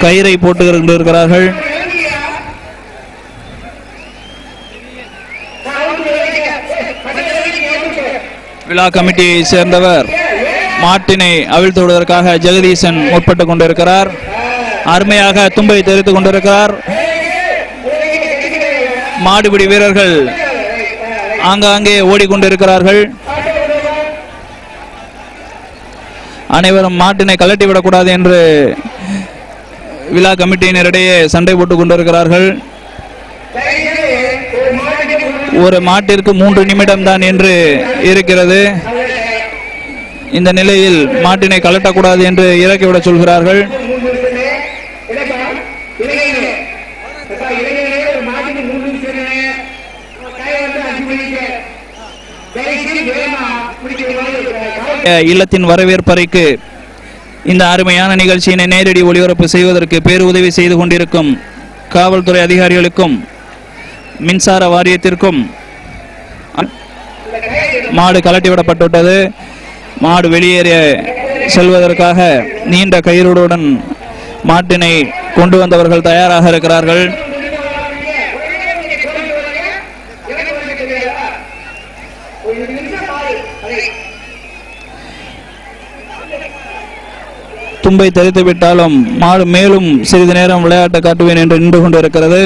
கயிறை போட்டு கொண்டிருக்கிறார்கள். விழா கமிட்டியை சேர்ந்தவர் மாட்டினை அவிழ்த்து விடுவதற்காக ஜெகதீசன் முற்பட்டுக் கொண்டிருக்கிறார். அருமையாக தும்பை தெரிவித்துக் கொண்டிருக்கிறார். மாடுபிடி வீரர்கள் ஆங்காங்கே ஓடிக்கொண்டிருக்கிறார்கள். அனைவரும் மாட்டினை கலட்டிவிடக்கூடாது என்று விழா கமிட்டியினரிடையே சண்டை போட்டுக் கொண்டிருக்கிறார்கள். ஒரு மாட்டிற்கு 3 நிமிடம் தான் என்று இருக்கிறது. இந்த நிலையில் மாட்டினை கலட்டக்கூடாது என்று இறக்கிவிட சொல்கிறார்கள். இல்லத்தின் வரவேற்பறைக்கு இந்த அருமையான நிகழ்ச்சியினை நேரடி ஒளிபரப்பு செய்வதற்கு பேருதவி செய்து கொண்டிருக்கும் காவல்துறை அதிகாரிகளுக்கும் மின்சார வாரியத்திற்கும் மாடு கலட்டிவிடப்பட்டுவிட்டது. மாடு வெளியேற செல்வதற்காக நீண்ட கயிறுடன் மாட்டினை கொண்டு வந்தவர்கள் தயாராக இருக்கிறார்கள். தும்பை தெரித்து விட்டாலும் மாடு மேலும் சிறிது நேரம் விளையாட்டு காட்டுவேன் என்று நின்று கொண்டிருக்கிறது.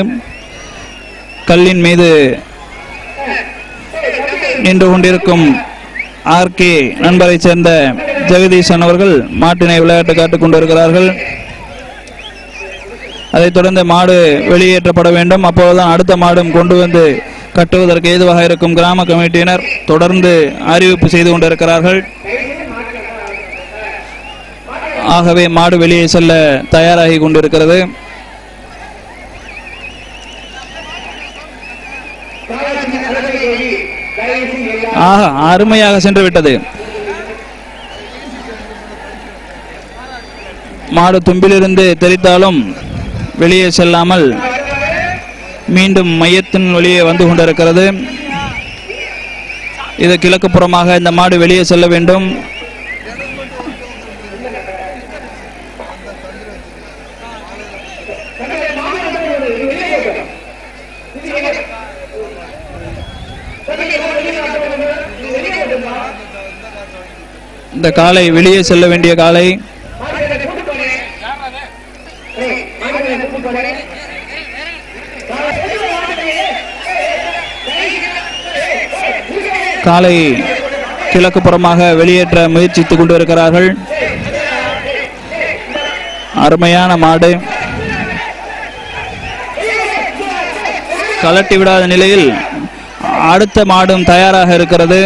கல்லின் மீது நின்று கொண்டிருக்கும் ஆர்கே நண்பரை சேர்ந்த ஜெகதீசன் அவர்கள் மாட்டினை விளையாட்டு காட்டிக் கொண்டிருக்கிறார்கள். அதைத் தொடர்ந்து மாடு வெளியேற்றப்பட வேண்டும். அப்போதுதான் அடுத்த மாடும் கொண்டு வந்து கட்டுவதற்கு ஏதுவாக இருக்கும். கிராம கமிட்டியினர் தொடர்ந்து அறிவிப்பு செய்து கொண்டிருக்கிறார்கள். ஆகவே மாடு வெளியே செல்ல தயாராகி கொண்டிருக்கிறது. அருமையாக சென்று விட்டது. மாடு தும்பிலிருந்து தெரித்தாலும் வெளியே செல்லாமல் மீண்டும் மையத்தின் வெளியே வந்து கொண்டிருக்கிறது. இது கிழக்கு புறமாக இந்த மாடு வெளியே செல்ல வேண்டும். இந்த காளை வெளியே செல்ல வேண்டிய காளை. காளை கிழக்கு புறமாக வெளியேற்ற முயற்சித்துக் கொண்டிருக்கிறார்கள். அருமையான மாடு கலட்டி விடாத நிலையில் அடுத்த மாடும் தயாராக இருக்கிறது.